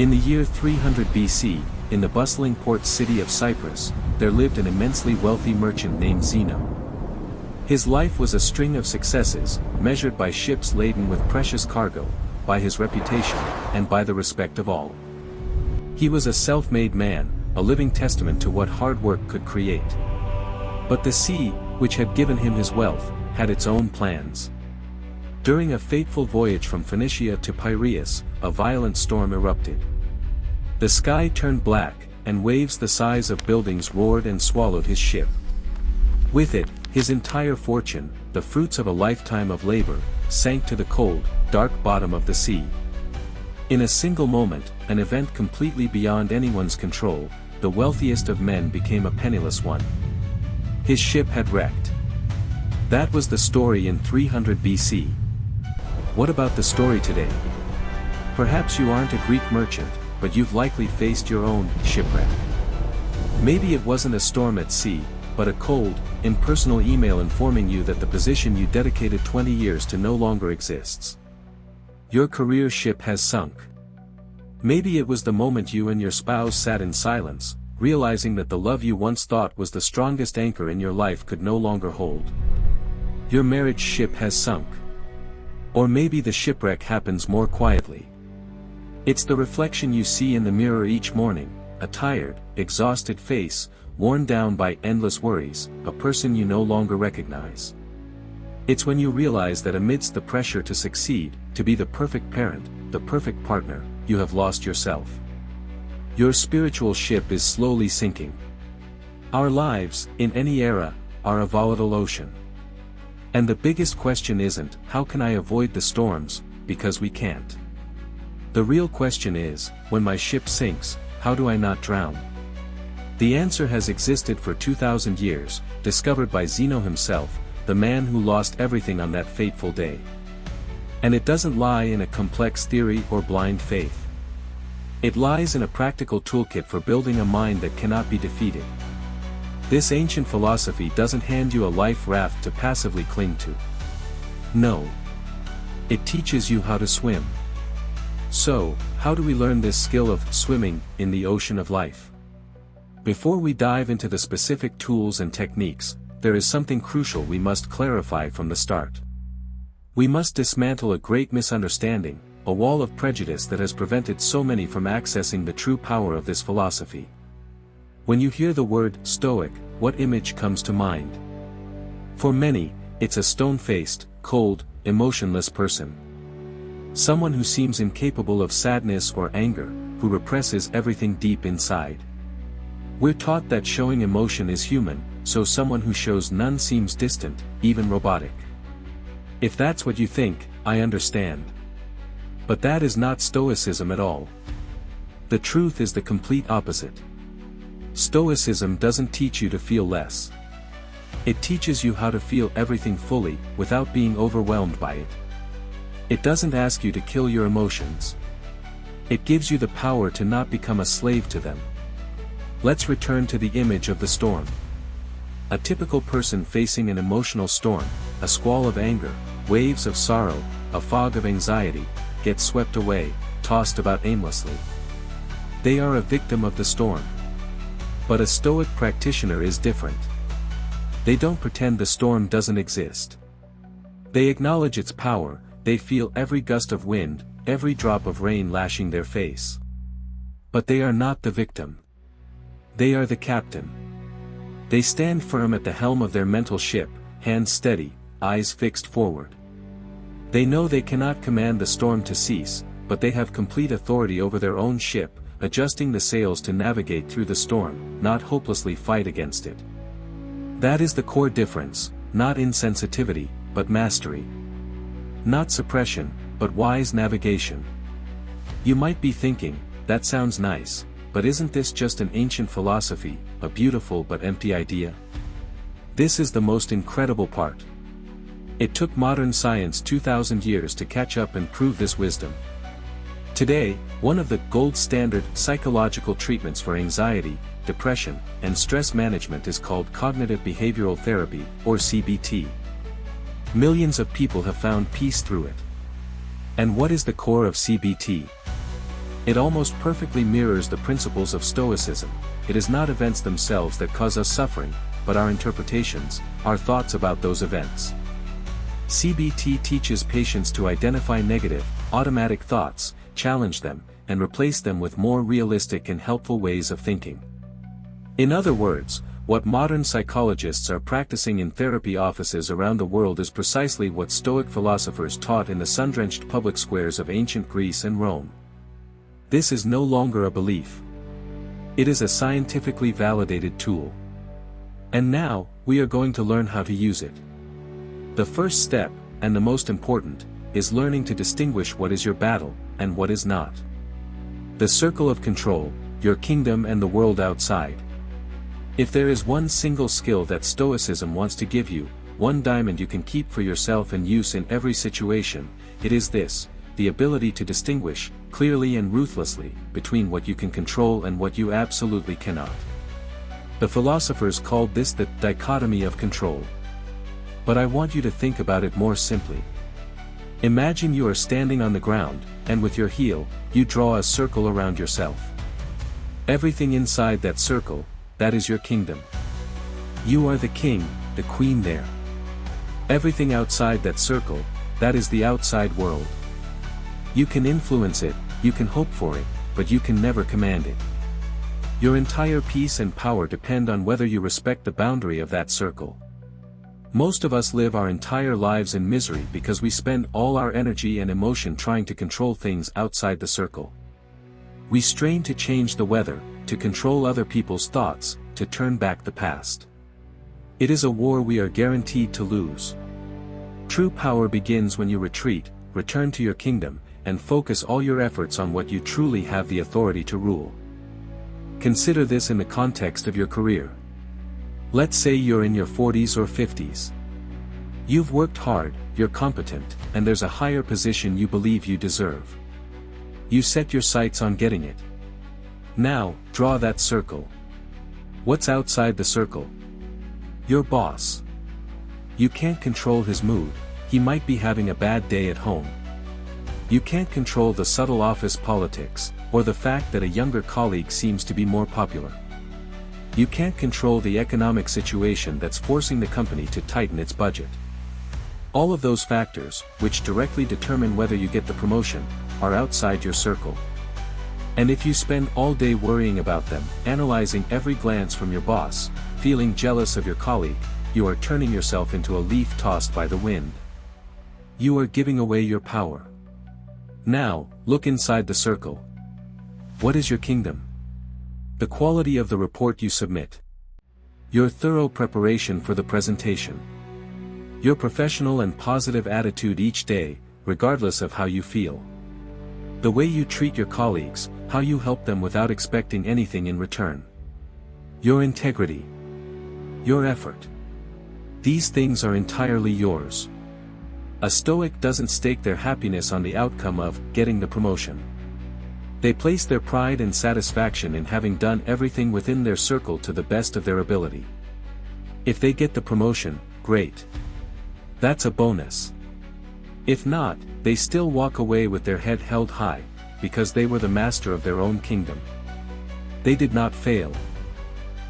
In the year 300 BC, in the bustling port city of Cyprus, there lived an immensely wealthy merchant named Zeno. His life was a string of successes, measured by ships laden with precious cargo, by his reputation, and by the respect of all. He was a self-made man, a living testament to what hard work could create. But the sea, which had given him his wealth, had its own plans. During a fateful voyage from Phoenicia to Piraeus, a violent storm erupted. The sky turned black, and waves the size of buildings roared and swallowed his ship. With it, his entire fortune, the fruits of a lifetime of labor, sank to the cold, dark bottom of the sea. In a single moment, an event completely beyond anyone's control, the wealthiest of men became a penniless one. His ship had wrecked. That was the story in 300 BC. What about the story today? Perhaps you aren't a Greek merchant, but you've likely faced your own shipwreck. Maybe it wasn't a storm at sea, but a cold, impersonal email informing you that the position you dedicated 20 years to no longer exists. Your career ship has sunk. Maybe it was the moment you and your spouse sat in silence, realizing that the love you once thought was the strongest anchor in your life could no longer hold. Your marriage ship has sunk. Or maybe the shipwreck happens more quietly. It's the reflection you see in the mirror each morning, a tired, exhausted face, worn down by endless worries, a person you no longer recognize. It's when you realize that amidst the pressure to succeed, to be the perfect parent, the perfect partner, you have lost yourself. Your spiritual ship is slowly sinking. Our lives, in any era, are a volatile ocean. And the biggest question isn't, how can I avoid the storms, because we can't. The real question is, when my ship sinks, how do I not drown? The answer has existed for 2,000 years, discovered by Zeno himself, the man who lost everything on that fateful day. And it doesn't lie in a complex theory or blind faith. It lies in a practical toolkit for building a mind that cannot be defeated. This ancient philosophy doesn't hand you a life raft to passively cling to. No. It teaches you how to swim. So, how do we learn this skill of swimming in the ocean of life? Before we dive into the specific tools and techniques, there is something crucial we must clarify from the start. We must dismantle a great misunderstanding, a wall of prejudice that has prevented so many from accessing the true power of this philosophy. When you hear the word Stoic, what image comes to mind? For many, it's a stone-faced, cold, emotionless person. Someone who seems incapable of sadness or anger, who represses everything deep inside. We're taught that showing emotion is human, so someone who shows none seems distant, even robotic. If that's what you think, I understand. But that is not Stoicism at all. The truth is the complete opposite. Stoicism doesn't teach you to feel less. It teaches you how to feel everything fully, without being overwhelmed by it. It doesn't ask you to kill your emotions. It gives you the power to not become a slave to them. Let's return to the image of the storm. A typical person facing an emotional storm, a squall of anger, waves of sorrow, a fog of anxiety, gets swept away, tossed about aimlessly. They are a victim of the storm. But a Stoic practitioner is different. They don't pretend the storm doesn't exist. They acknowledge its power. They feel every gust of wind, every drop of rain lashing their face. But they are not the victim. They are the captain. They stand firm at the helm of their mental ship, hands steady, eyes fixed forward. They know they cannot command the storm to cease, but they have complete authority over their own ship, adjusting the sails to navigate through the storm, not hopelessly fight against it. That is the core difference, not insensitivity, but mastery. Not suppression, but wise navigation. You might be thinking, that sounds nice, but isn't this just an ancient philosophy, a beautiful but empty idea? This is the most incredible part. It took modern science 2,000 years to catch up and prove this wisdom. Today, one of the gold standard psychological treatments for anxiety, depression, and stress management is called cognitive behavioral therapy, or CBT. Millions of people have found peace through it. And what is the core of CBT? It almost perfectly mirrors the principles of Stoicism. It is not events themselves that cause us suffering, but our interpretations, our thoughts about those events. CBT teaches patience to identify negative, automatic thoughts, challenge them, and replace them with more realistic and helpful ways of thinking. In other words, what modern psychologists are practicing in therapy offices around the world is precisely what Stoic philosophers taught in the sun-drenched public squares of ancient Greece and Rome. This is no longer a belief. It is a scientifically validated tool. And now, we are going to learn how to use it. The first step, and the most important, is learning to distinguish what is your battle, and what is not. The circle of control, your kingdom and the world outside. If there is one single skill that Stoicism wants to give you, one diamond you can keep for yourself and use in every situation, it is this: the ability to distinguish, clearly and ruthlessly, between what you can control and what you absolutely cannot. The philosophers called this the dichotomy of control. But I want you to think about it more simply. Imagine you are standing on the ground, and with your heel, you draw a circle around yourself. Everything inside that circle, that is your kingdom. You are the king, the queen there. Everything outside that circle, that is the outside world. You can influence it, you can hope for it, but you can never command it. Your entire peace and power depend on whether you respect the boundary of that circle. Most of us live our entire lives in misery because we spend all our energy and emotion trying to control things outside the circle. We strain to change the weather, to control other people's thoughts, to turn back the past. It is a war we are guaranteed to lose. True power begins when you retreat, return to your kingdom, and focus all your efforts on what you truly have the authority to rule. Consider this in the context of your career. Let's say you're in your 40s or 50s. You've worked hard, you're competent, and there's a higher position you believe you deserve. You set your sights on getting it. Now, draw that circle. What's outside the circle? Your boss. You can't control his mood, he might be having a bad day at home. You can't control the subtle office politics, or the fact that a younger colleague seems to be more popular. You can't control the economic situation that's forcing the company to tighten its budget. All of those factors, which directly determine whether you get the promotion, are outside your circle. And if you spend all day worrying about them, analyzing every glance from your boss, feeling jealous of your colleague, you are turning yourself into a leaf tossed by the wind. You are giving away your power. Now, look inside the circle. What is your kingdom? The quality of the report you submit. Your thorough preparation for the presentation. Your professional and positive attitude each day, regardless of how you feel. The way you treat your colleagues, how you help them without expecting anything in return. Your integrity. Your effort. These things are entirely yours. A Stoic doesn't stake their happiness on the outcome of getting the promotion. They place their pride and satisfaction in having done everything within their circle to the best of their ability. If they get the promotion, great. That's a bonus. If not, they still walk away with their head held high, because they were the master of their own kingdom. They did not fail.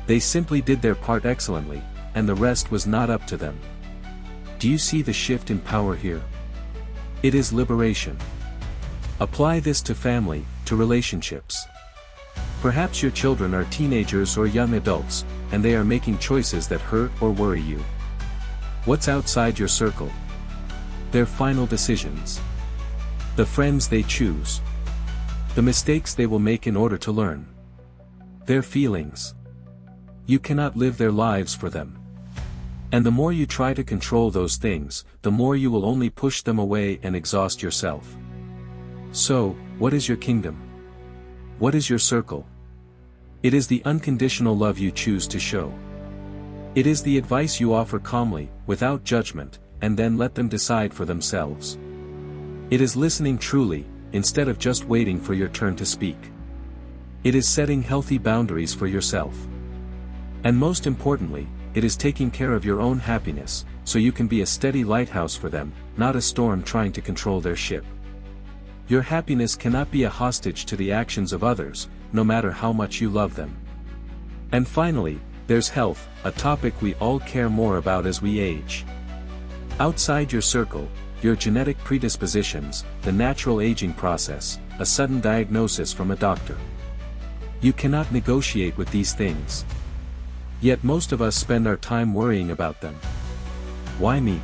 They simply did their part excellently, and the rest was not up to them. Do you see the shift in power here? It is liberation. Apply this to family, to relationships. Perhaps your children are teenagers or young adults, and they are making choices that hurt or worry you. What's outside your circle? Their final decisions. The friends they choose. The mistakes they will make in order to learn. Their feelings. You cannot live their lives for them. And the more you try to control those things, the more you will only push them away and exhaust yourself. So, what is your kingdom? What is your circle? It is the unconditional love you choose to show. It is the advice you offer calmly, without judgment, and then let them decide for themselves. It is listening truly, instead of just waiting for your turn to speak. It is setting healthy boundaries for yourself. And most importantly, it is taking care of your own happiness, so you can be a steady lighthouse for them, not a storm trying to control their ship. Your happiness cannot be a hostage to the actions of others, no matter how much you love them. And finally, there's health, a topic we all care more about as we age. Outside your circle, your genetic predispositions, the natural aging process, a sudden diagnosis from a doctor. You cannot negotiate with these things. Yet most of us spend our time worrying about them. Why me?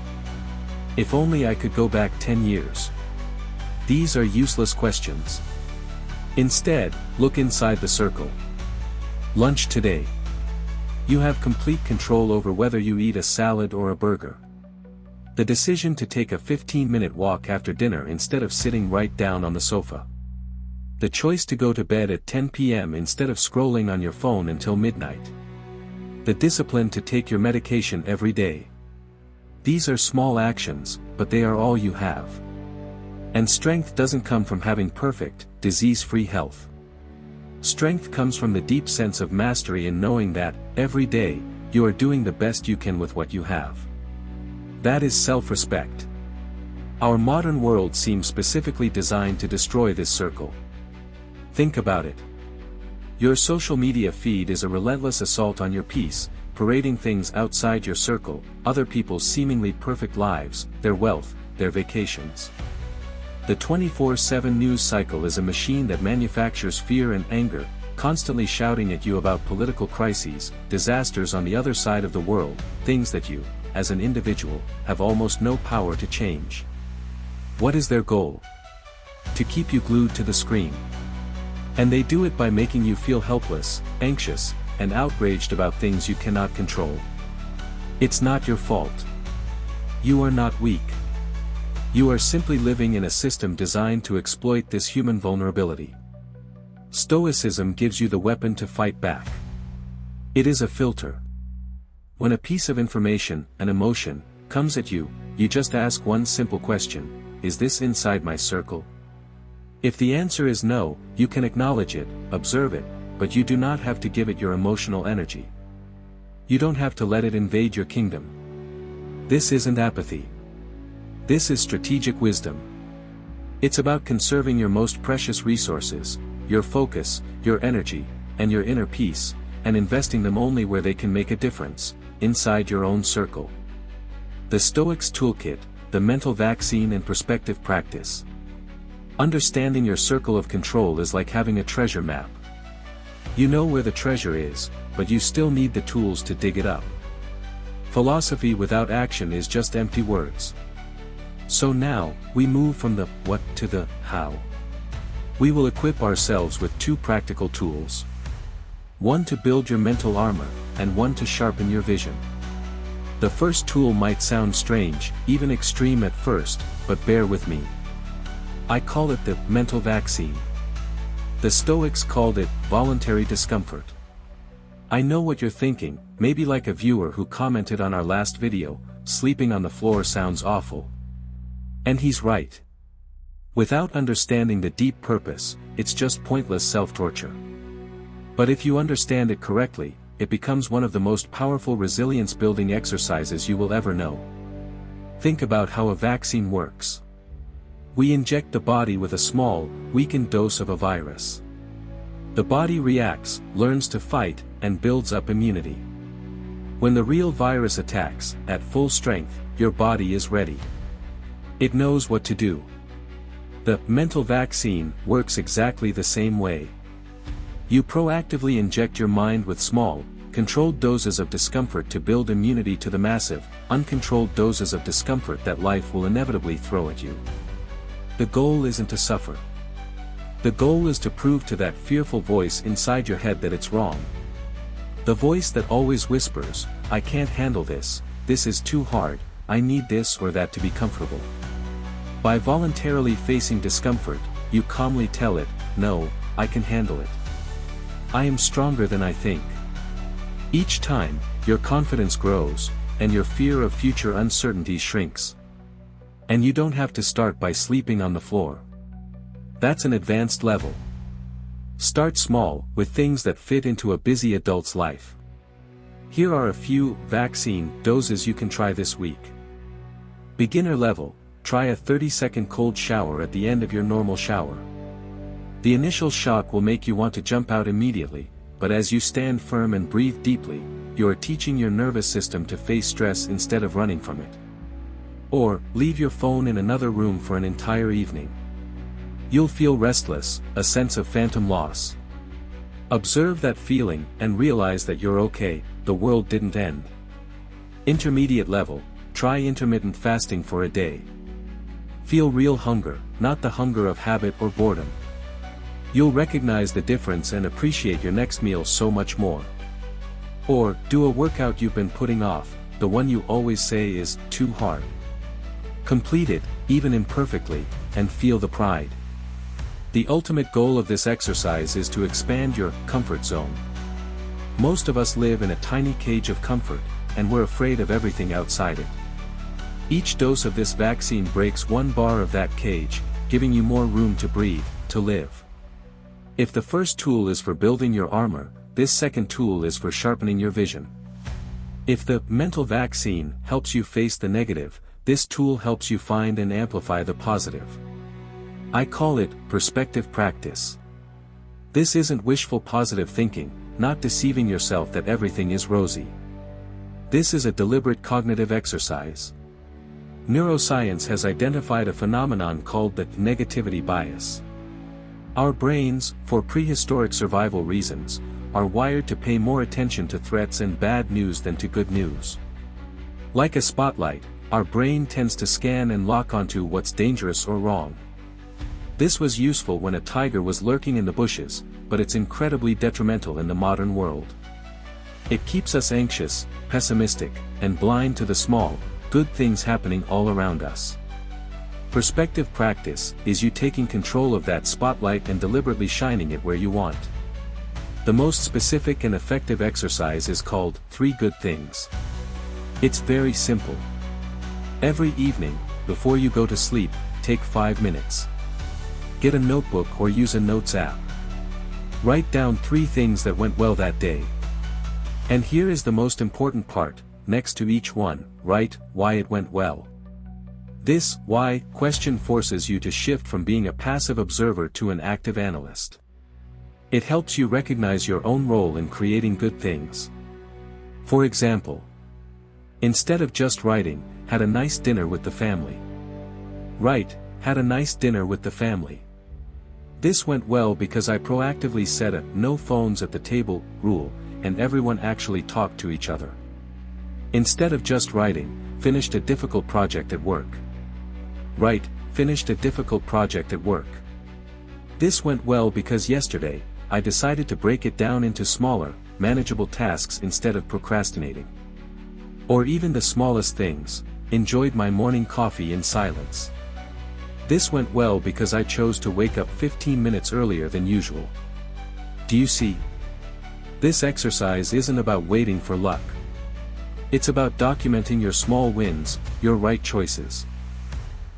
If only I could go back 10 years. These are useless questions. Instead, look inside the circle. Lunch today. You have complete control over whether you eat a salad or a burger. The decision to take a 15-minute walk after dinner instead of sitting right down on the sofa. The choice to go to bed at 10 p.m. instead of scrolling on your phone until midnight. The discipline to take your medication every day. These are small actions, but they are all you have. And strength doesn't come from having perfect, disease-free health. Strength comes from the deep sense of mastery in knowing that, every day, you are doing the best you can with what you have. That is self-respect. Our modern world seems specifically designed to destroy this circle. Think about it. Your social media feed is a relentless assault on your peace, parading things outside your circle, other people's seemingly perfect lives, their wealth, their vacations. The 24/7 news cycle is a machine that manufactures fear and anger, constantly shouting at you about political crises, disasters on the other side of the world, things that you, as an individual, have almost no power to change. What is their goal? To keep you glued to the screen. And they do it by making you feel helpless, anxious, and outraged about things you cannot control. It's not your fault. You are not weak. You are simply living in a system designed to exploit this human vulnerability. Stoicism gives you the weapon to fight back. It is a filter. When a piece of information, an emotion, comes at you, you just ask one simple question: is this inside my circle? If the answer is no, you can acknowledge it, observe it, but you do not have to give it your emotional energy. You don't have to let it invade your kingdom. This isn't apathy. This is strategic wisdom. It's about conserving your most precious resources, your focus, your energy, and your inner peace, and investing them only where they can make a difference, inside your own circle. The Stoics Toolkit, the mental vaccine and perspective practice. Understanding your circle of control is like having a treasure map. You know where the treasure is, but you still need the tools to dig it up. Philosophy without action is just empty words. So now, we move from the what to the how. We will equip ourselves with two practical tools. One to build your mental armor, and one to sharpen your vision. The first tool might sound strange, even extreme at first, but bear with me. I call it the mental vaccine. The Stoics called it voluntary discomfort. I know what you're thinking, maybe like a viewer who commented on our last video, sleeping on the floor sounds awful. And he's right. Without understanding the deep purpose, it's just pointless self-torture. But if you understand it correctly, it becomes one of the most powerful resilience-building exercises you will ever know. Think about how a vaccine works. We inject the body with a small, weakened dose of a virus. The body reacts, learns to fight, and builds up immunity. When the real virus attacks, at full strength, your body is ready. It knows what to do. The mental vaccine works exactly the same way. You proactively inject your mind with small, controlled doses of discomfort to build immunity to the massive, uncontrolled doses of discomfort that life will inevitably throw at you. The goal isn't to suffer. The goal is to prove to that fearful voice inside your head that it's wrong. The voice that always whispers, "I can't handle this, this is too hard, I need this or that to be comfortable." By voluntarily facing discomfort, you calmly tell it, "No, I can handle it. I am stronger than I think." Each time, your confidence grows, and your fear of future uncertainty shrinks. And you don't have to start by sleeping on the floor. That's an advanced level. Start small, with things that fit into a busy adult's life. Here are a few vaccine doses you can try this week. Beginner level, try a 30-second cold shower at the end of your normal shower. The initial shock will make you want to jump out immediately, but as you stand firm and breathe deeply, you are teaching your nervous system to face stress instead of running from it. Or, leave your phone in another room for an entire evening. You'll feel restless, a sense of phantom loss. Observe that feeling and realize that you're okay, the world didn't end. Intermediate level, try intermittent fasting for a day. Feel real hunger, not the hunger of habit or boredom. You'll recognize the difference and appreciate your next meal so much more. Or, do a workout you've been putting off, the one you always say is too hard. Complete it, even imperfectly, and feel the pride. The ultimate goal of this exercise is to expand your comfort zone. Most of us live in a tiny cage of comfort, and we're afraid of everything outside it. Each dose of this vaccine breaks one bar of that cage, giving you more room to breathe, to live. If the first tool is for building your armor, this second tool is for sharpening your vision. If the mental vaccine helps you face the negative, this tool helps you find and amplify the positive. I call it perspective practice. This isn't wishful positive thinking, not deceiving yourself that everything is rosy. This is a deliberate cognitive exercise. Neuroscience has identified a phenomenon called the negativity bias. Our brains, for prehistoric survival reasons, are wired to pay more attention to threats and bad news than to good news. Like a spotlight, our brain tends to scan and lock onto what's dangerous or wrong. This was useful when a tiger was lurking in the bushes, but it's incredibly detrimental in the modern world. It keeps us anxious, pessimistic, and blind to the small, good things happening all around us. Perspective practice is you taking control of that spotlight and deliberately shining it where you want. The most specific and effective exercise is called 3 Good Things. It's very simple. Every evening, before you go to sleep, take 5 minutes. Get a notebook or use a notes app. Write down 3 things that went well that day. And here is the most important part, next to each one, write why it went well. This why question forces you to shift from being a passive observer to an active analyst. It helps you recognize your own role in creating good things. For example, instead of just writing, had a nice dinner with the family. Write, had a nice dinner with the family. This went well because I proactively set a no phones at the table rule, and everyone actually talked to each other. Instead of just writing, finished a difficult project at work. Write, finished a difficult project at work. This went well because yesterday, I decided to break it down into smaller, manageable tasks instead of procrastinating. Or even the smallest things, enjoyed my morning coffee in silence. This went well because I chose to wake up 15 minutes earlier than usual. Do you see? This exercise isn't about waiting for luck. It's about documenting your small wins, your right choices.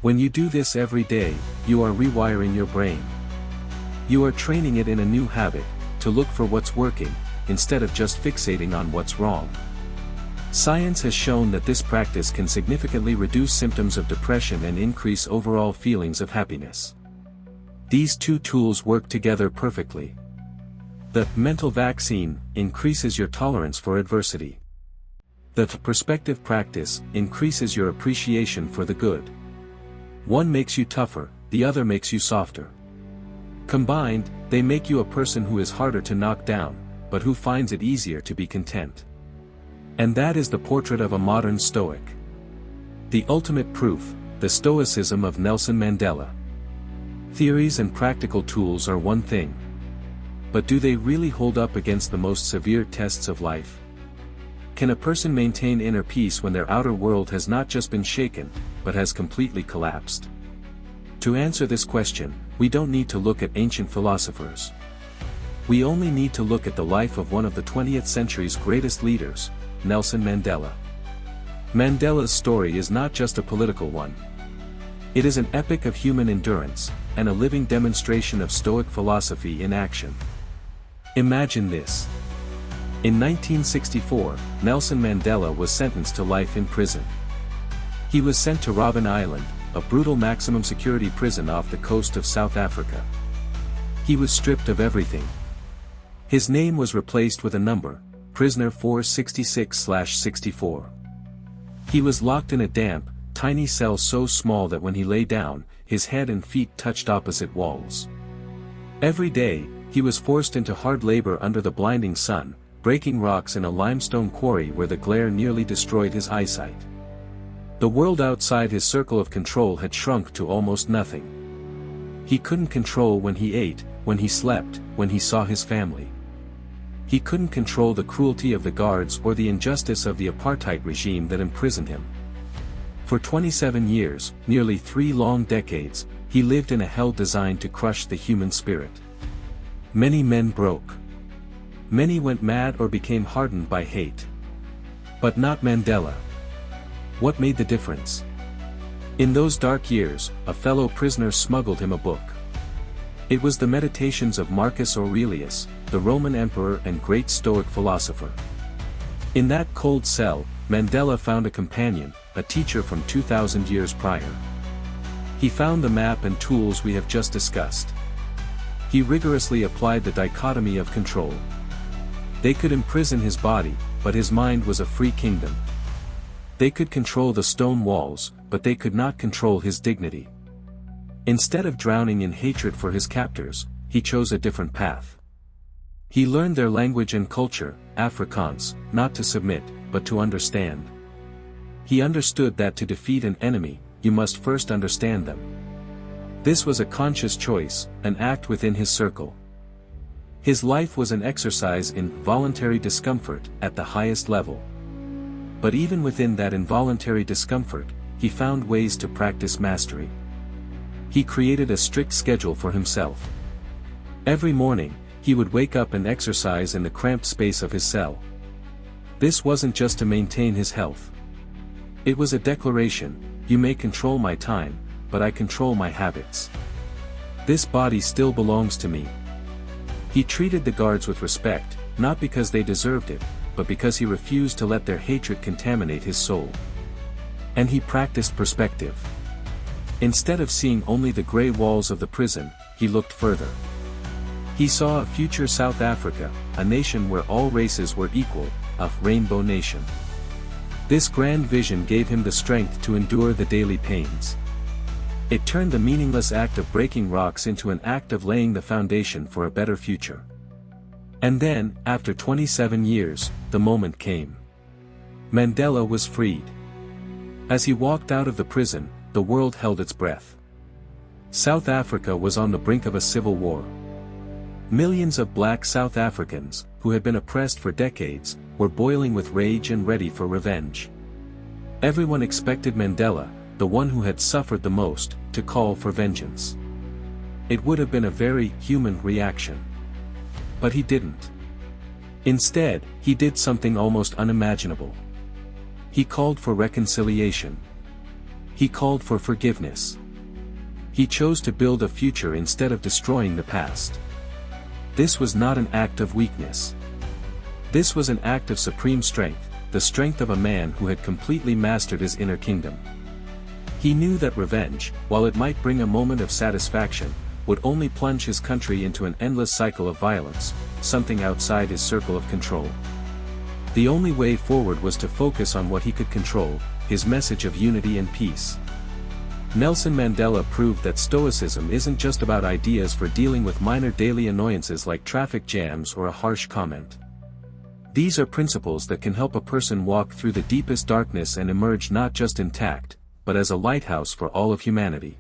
When you do this every day, you are rewiring your brain. You are training it in a new habit, to look for what's working, instead of just fixating on what's wrong. Science has shown that this practice can significantly reduce symptoms of depression and increase overall feelings of happiness. These 2 tools work together perfectly. The mental vaccine increases your tolerance for adversity. The perspective practice increases your appreciation for the good. One makes you tougher, the other makes you softer. Combined, they make you a person who is harder to knock down, but who finds it easier to be content. And that is the portrait of a modern Stoic. The ultimate proof, the Stoicism of Nelson Mandela. Theories and practical tools are one thing. But do they really hold up against the most severe tests of life? Can a person maintain inner peace when their outer world has not just been shaken, but has completely collapsed? To answer this question, we don't need to look at ancient philosophers. We only need to look at the life of one of the 20th century's greatest leaders, Nelson Mandela. Mandela's story is not just a political one. It is an epic of human endurance, and a living demonstration of Stoic philosophy in action. Imagine this. In 1964, Nelson Mandela was sentenced to life in prison. He was sent to Robben Island, a brutal maximum security prison off the coast of South Africa. He was stripped of everything. His name was replaced with a number, prisoner 466/64. He was locked in a damp, tiny cell so small that when he lay down, his head and feet touched opposite walls. Every day, he was forced into hard labor under the blinding sun, breaking rocks in a limestone quarry where the glare nearly destroyed his eyesight. The world outside his circle of control had shrunk to almost nothing. He couldn't control when he ate, when he slept, when he saw his family. He couldn't control the cruelty of the guards or the injustice of the apartheid regime that imprisoned him. For 27 years, nearly 3 long decades, he lived in a hell designed to crush the human spirit. Many men broke. Many went mad or became hardened by hate. But not Mandela. What made the difference? In those dark years, a fellow prisoner smuggled him a book. It was the Meditations of Marcus Aurelius, the Roman emperor and great Stoic philosopher. In that cold cell, Mandela found a companion, a teacher from 2,000 years prior. He found the map and tools we have just discussed. He rigorously applied the dichotomy of control. They could imprison his body, but his mind was a free kingdom. They could control the stone walls, but they could not control his dignity. Instead of drowning in hatred for his captors, he chose a different path. He learned their language and culture, Afrikaans, not to submit, but to understand. He understood that to defeat an enemy, you must first understand them. This was a conscious choice, an act within his circle. His life was an exercise in voluntary discomfort at the highest level. But even within that involuntary discomfort, he found ways to practice mastery. He created a strict schedule for himself. Every morning, he would wake up and exercise in the cramped space of his cell. This wasn't just to maintain his health. It was a declaration: you may control my time, but I control my habits. This body still belongs to me. He treated the guards with respect, not because they deserved it, but because he refused to let their hatred contaminate his soul. And he practiced perspective. Instead of seeing only the gray walls of the prison, he looked further. He saw a future South Africa, a nation where all races were equal, a rainbow nation. This grand vision gave him the strength to endure the daily pains. It turned the meaningless act of breaking rocks into an act of laying the foundation for a better future. And then, after 27 years, the moment came. Mandela was freed. As he walked out of the prison, the world held its breath. South Africa was on the brink of a civil war. Millions of black South Africans, who had been oppressed for decades, were boiling with rage and ready for revenge. Everyone expected Mandela, the one who had suffered the most, to call for vengeance. It would have been a very human reaction. But he didn't. Instead, he did something almost unimaginable. He called for reconciliation. He called for forgiveness. He chose to build a future instead of destroying the past. This was not an act of weakness. This was an act of supreme strength, the strength of a man who had completely mastered his inner kingdom. He knew that revenge, while it might bring a moment of satisfaction, would only plunge his country into an endless cycle of violence, something outside his circle of control. The only way forward was to focus on what he could control, his message of unity and peace. Nelson Mandela proved that Stoicism isn't just about ideas for dealing with minor daily annoyances like traffic jams or a harsh comment. These are principles that can help a person walk through the deepest darkness and emerge not just intact, but as a lighthouse for all of humanity.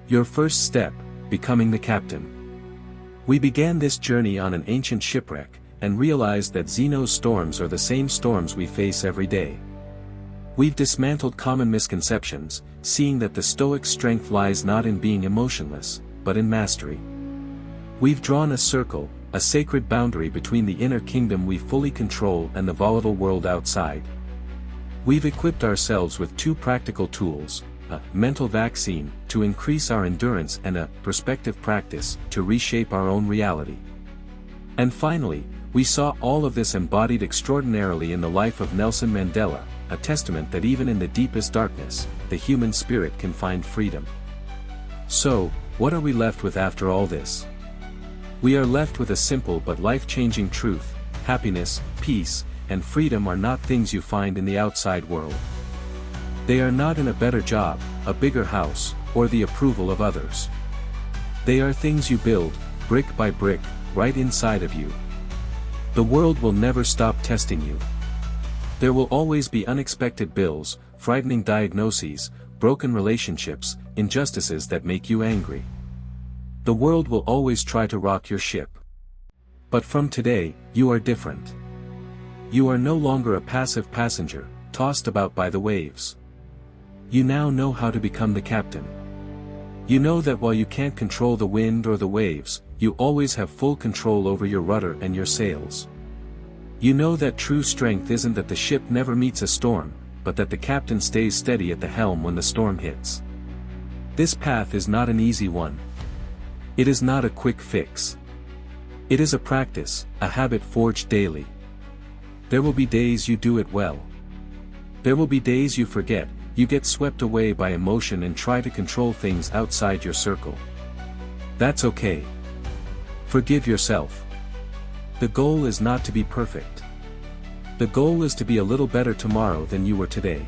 Your first step: becoming the captain. We began this journey on an ancient shipwreck, and realized that Zeno's storms are the same storms we face every day. We've dismantled common misconceptions, seeing that the Stoic strength lies not in being emotionless, but in mastery. We've drawn a circle, a sacred boundary between the inner kingdom we fully control and the volatile world outside. We've equipped ourselves with 2 practical tools: a mental vaccine, to increase our endurance, and a perspective practice, to reshape our own reality. And finally, we saw all of this embodied extraordinarily in the life of Nelson Mandela, a testament that even in the deepest darkness, the human spirit can find freedom. So, what are we left with after all this? We are left with a simple but life-changing truth: happiness, peace, and freedom are not things you find in the outside world. They are not in a better job, a bigger house, or the approval of others. They are things you build, brick by brick, right inside of you. The world will never stop testing you. There will always be unexpected bills, frightening diagnoses, broken relationships, injustices that make you angry. The world will always try to rock your ship. But from today, you are different. You are no longer a passive passenger, tossed about by the waves. You now know how to become the captain. You know that while you can't control the wind or the waves, you always have full control over your rudder and your sails. You know that true strength isn't that the ship never meets a storm, but that the captain stays steady at the helm when the storm hits. This path is not an easy one. It is not a quick fix. It is a practice, a habit forged daily. There will be days you do it well. There will be days you forget, you get swept away by emotion and try to control things outside your circle. That's okay. Forgive yourself. The goal is not to be perfect. The goal is to be a little better tomorrow than you were today.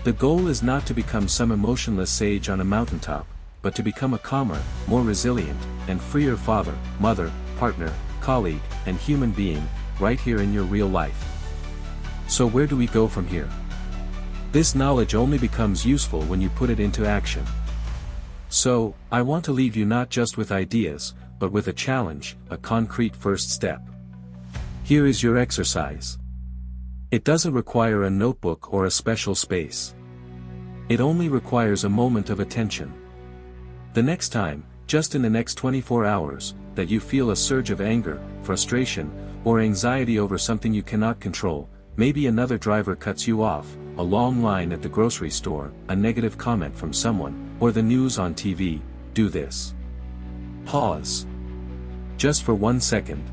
The goal is not to become some emotionless sage on a mountaintop, but to become a calmer, more resilient, and freer father, mother, partner, colleague, and human being, right here in your real life. So where do we go from here? This knowledge only becomes useful when you put it into action. So, I want to leave you not just with ideas, but with a challenge, a concrete first step. Here is your exercise. It doesn't require a notebook or a special space. It only requires a moment of attention. The next time, just in the next 24 hours, that you feel a surge of anger, frustration, or anxiety over something you cannot control, maybe another driver cuts you off, a long line at the grocery store, a negative comment from someone, or the news on TV, do this. Pause. Just for 1 second.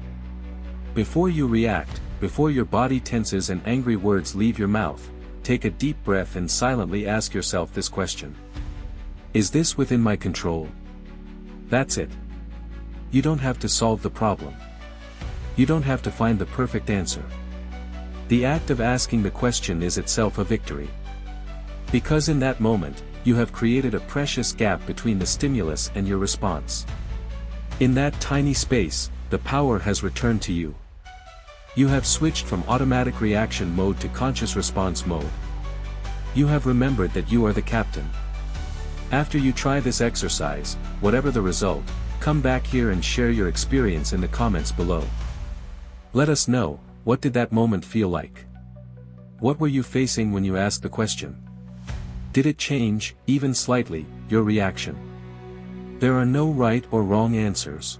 Before you react, before your body tenses and angry words leave your mouth, take a deep breath and silently ask yourself this question. Is this within my control? That's it. You don't have to solve the problem. You don't have to find the perfect answer. The act of asking the question is itself a victory. Because in that moment, you have created a precious gap between the stimulus and your response. In that tiny space, the power has returned to you. You have switched from automatic reaction mode to conscious response mode. You have remembered that you are the captain. After you try this exercise, whatever the result, come back here and share your experience in the comments below. Let us know, what did that moment feel like? What were you facing when you asked the question? Did it change, even slightly, your reaction? There are no right or wrong answers.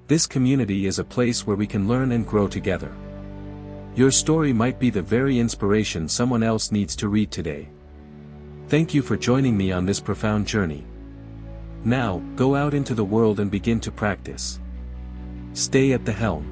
This community is a place where we can learn and grow together. Your story might be the very inspiration someone else needs to read today. Thank you for joining me on this profound journey. Now, go out into the world and begin to practice. Stay at the helm.